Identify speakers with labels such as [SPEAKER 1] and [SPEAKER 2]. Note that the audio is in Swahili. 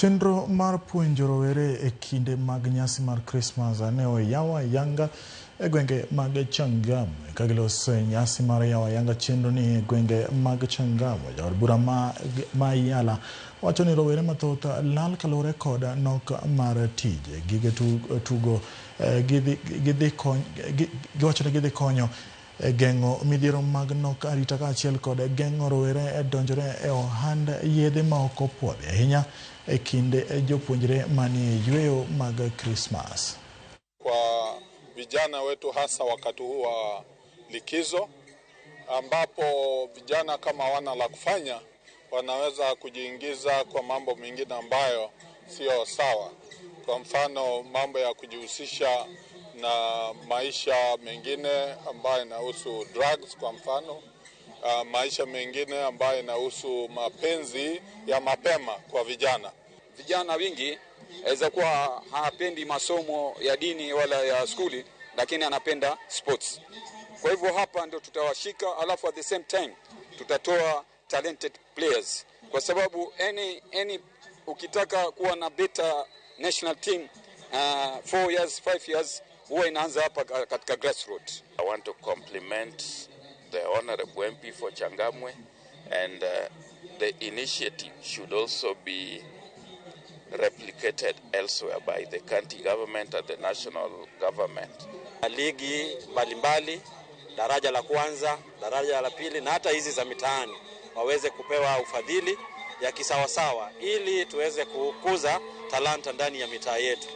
[SPEAKER 1] Chenro mar puonjo rowere e kinde mag nyasi mar Christmas ne oyawa yanga e gwenge mag Changamwe. Ka giloso nyasi mar yawa yanga chenro ni e gwenge mag Changamwe, jaod bura ma Yala wacho ni rowere mathoth lal kalore kod nok mar tije. Gige tugo giwacho ni gidhi konyo gengo midhiero mag nok arita kaachiel kod gengo rowere donjore e ohand yedhe ma ok opuodhi ahinya e kinde jopuonjre manie yweyo mag Christmas.
[SPEAKER 2] Kwa vijana wetu hasa wakati huu wa likizo, ambapo vijana kama wana la kufanya wanaweza kujiingiza kwa mambo mengine ambayo sio sawa. Kwa mfano mambo ya kujihusisha na maisha mengine ambayo inahusu drugs, kwa mfano maisha mengine ambayo inahusu mapenzi ya mapema kwa vijana.
[SPEAKER 3] Vijana wingi aweza kuwa hapendi masomo ya dini wala ya skuli, lakini anapenda sports. Kwa hivyo hapa ndio tutawashika, alafu at the same time tutatoa talented players, kwa sababu any ukitaka kuwa na better national team 4 years 5 years huwa inaanza hapa katika grassroots.
[SPEAKER 4] I want to compliment the Honorable MP for Changamwe, and the initiative should also be replicated elsewhere by the county government and the national government.
[SPEAKER 5] Ligi mbalimbali, daraja la kwanza, daraja la pili na hata hizi za mitaani waweze kupewa ufadhili ya kisawasawa ili tuweze kukuza talanta ndani ya mitaa yetu.